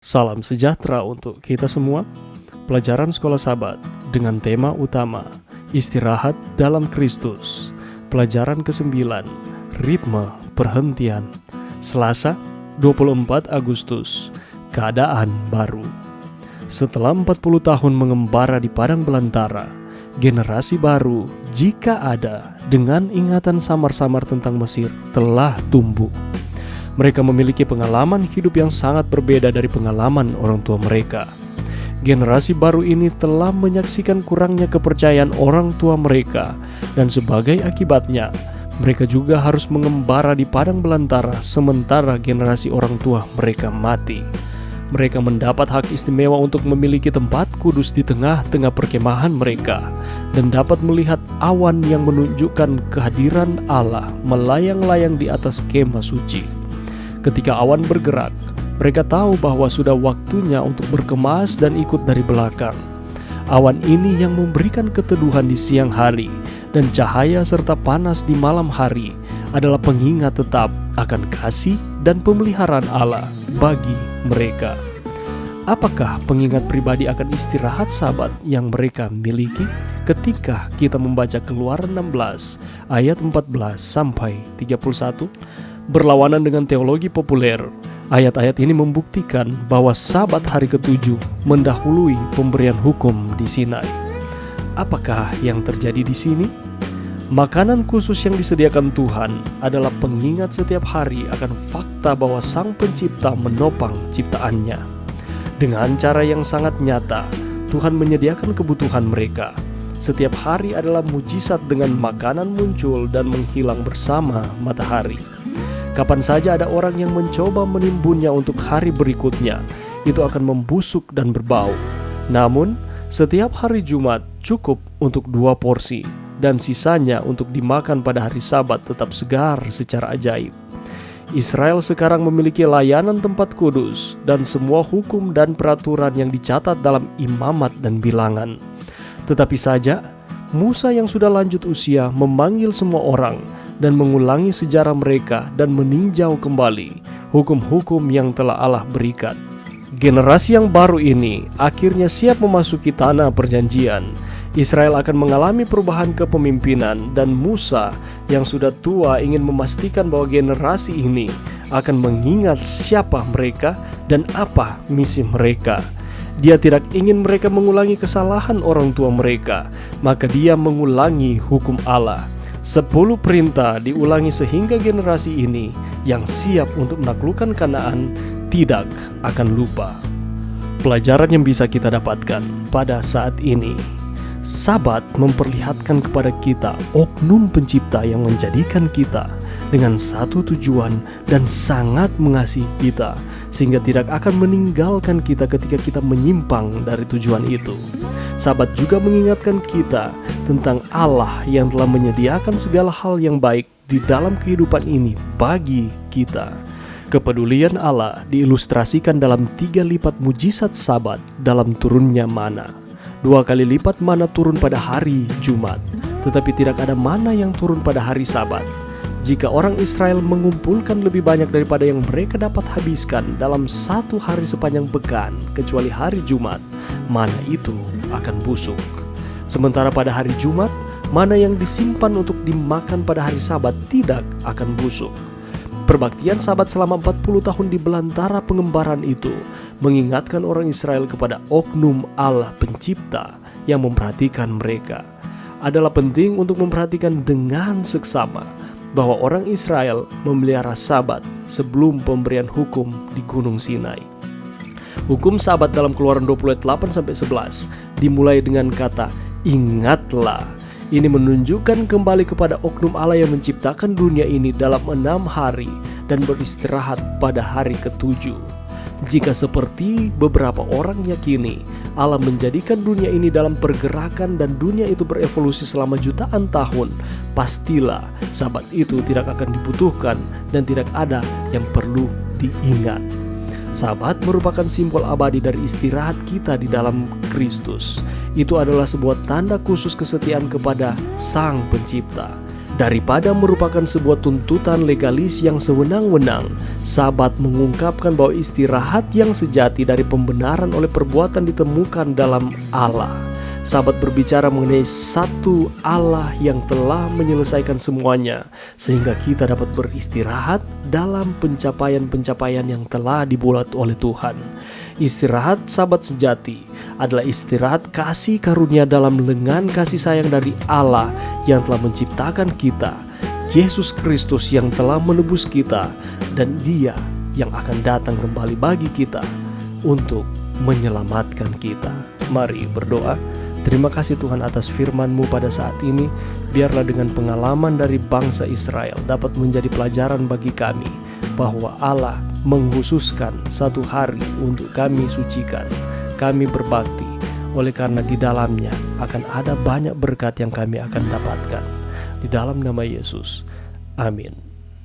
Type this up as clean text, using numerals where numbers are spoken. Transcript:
Salam sejahtera untuk kita semua. Pelajaran Sekolah Sabat dengan tema utama Istirahat dalam Kristus. Pelajaran ke-9, Ritme Perhentian. Selasa, 24 Agustus. Keadaan baru. Setelah 40 tahun mengembara di padang belantara, generasi baru, jika ada, dengan ingatan samar-samar tentang Mesir, telah tumbuh. Mereka memiliki pengalaman hidup yang sangat berbeda dari pengalaman orang tua mereka. Generasi baru ini telah menyaksikan kurangnya kepercayaan orang tua mereka, dan sebagai akibatnya, mereka juga harus mengembara di padang belantara sementara generasi orang tua mereka mati. Mereka mendapat hak istimewa untuk memiliki tempat kudus di tengah-tengah perkemahan mereka, dan dapat melihat awan yang menunjukkan kehadiran Allah melayang-layang di atas kemah suci. Ketika awan bergerak, mereka tahu bahwa sudah waktunya untuk berkemas dan ikut dari belakang. Awan ini yang memberikan keteduhan di siang hari dan cahaya serta panas di malam hari adalah pengingat tetap akan kasih dan pemeliharaan Allah bagi mereka. Apakah pengingat pribadi akan istirahat Sabat yang mereka miliki? Ketika kita membaca Keluaran 16 ayat 14 sampai 31, berlawanan dengan teologi populer, ayat-ayat ini membuktikan bahwa Sabat hari ke-7 mendahului pemberian hukum di Sinai. Apakah yang terjadi di sini? Makanan khusus yang disediakan Tuhan adalah pengingat setiap hari akan fakta bahwa Sang Pencipta menopang ciptaannya. Dengan cara yang sangat nyata, Tuhan menyediakan kebutuhan mereka. Setiap hari adalah mujizat dengan makanan muncul dan menghilang bersama matahari. Kapan saja ada orang yang mencoba menimbunnya untuk hari berikutnya, itu akan membusuk dan berbau. Namun, setiap hari Jumat cukup untuk 2 porsi, dan sisanya untuk dimakan pada hari Sabat tetap segar secara ajaib. Israel sekarang memiliki layanan tempat kudus dan semua hukum dan peraturan yang dicatat dalam imamat dan bilangan. Tetapi saja, Musa yang sudah lanjut usia memanggil semua orang dan mengulangi sejarah mereka dan meninjau kembali hukum-hukum yang telah Allah berikan. Generasi yang baru ini akhirnya siap memasuki tanah perjanjian. Israel akan mengalami perubahan kepemimpinan, dan Musa yang sudah tua ingin memastikan bahwa generasi ini akan mengingat siapa mereka dan apa misi mereka. Dia tidak ingin mereka mengulangi kesalahan orang tua mereka, maka dia mengulangi hukum Allah. 10 perintah diulangi sehingga generasi ini yang siap untuk menaklukkan Kanaan tidak akan lupa. Pelajaran yang bisa kita dapatkan pada saat ini, Sabat memperlihatkan kepada kita oknum pencipta yang menjadikan kita dengan satu tujuan dan sangat mengasihi kita, sehingga tidak akan meninggalkan kita ketika kita menyimpang dari tujuan itu. Sabat juga mengingatkan kita tentang Allah yang telah menyediakan segala hal yang baik di dalam kehidupan ini bagi kita. Kepedulian Allah diilustrasikan dalam 3 lipat mujizat Sabat dalam turunnya mana. 2 kali lipat mana turun pada hari Jumat, tetapi tidak ada mana yang turun pada hari Sabat. Jika orang Israel mengumpulkan lebih banyak daripada yang mereka dapat habiskan dalam 1 hari sepanjang pekan, kecuali hari Jumat, mana itu akan busuk. Sementara pada hari Jumat, mana yang disimpan untuk dimakan pada hari Sabat tidak akan busuk. Perbaktian Sabat selama 40 tahun di belantara pengembaraan itu mengingatkan orang Israel kepada oknum Allah pencipta yang memperhatikan mereka. Adalah penting untuk memperhatikan dengan seksama bahwa orang Israel memelihara Sabat sebelum pemberian hukum di Gunung Sinai. Hukum Sabat dalam Keluaran 20 ayat 8-11 dimulai dengan kata ingatlah. Ini menunjukkan kembali kepada oknum Allah yang menciptakan dunia ini dalam 6 hari dan beristirahat pada hari ke-7. Jika seperti beberapa orang yakini, Allah menjadikan dunia ini dalam pergerakan dan dunia itu berevolusi selama jutaan tahun, pastilah Sabat itu tidak akan dibutuhkan dan tidak ada yang perlu diingat. Sabat merupakan simbol abadi dari istirahat kita di dalam Kristus. Itu adalah sebuah tanda khusus kesetiaan kepada Sang Pencipta. Daripada merupakan sebuah tuntutan legalis yang sewenang-wenang, Sabat mengungkapkan bahwa istirahat yang sejati dari pembenaran oleh perbuatan ditemukan dalam Allah. Sabat berbicara mengenai satu Allah yang telah menyelesaikan semuanya, sehingga kita dapat beristirahat dalam pencapaian-pencapaian yang telah dibuat oleh Tuhan. Istirahat Sabat sejati adalah istirahat kasih karunia dalam lengan kasih sayang dari Allah yang telah menciptakan kita, Yesus Kristus yang telah menebus kita, dan Dia yang akan datang kembali bagi kita untuk menyelamatkan kita. Mari berdoa. Terima kasih Tuhan atas firman-Mu pada saat ini. Biarlah dengan pengalaman dari bangsa Israel dapat menjadi pelajaran bagi kami bahwa Allah menghususkan satu hari untuk kami sucikan, kami berbakti, oleh karena di dalamnya akan ada banyak berkat yang kami akan dapatkan. Di dalam nama Yesus, amin.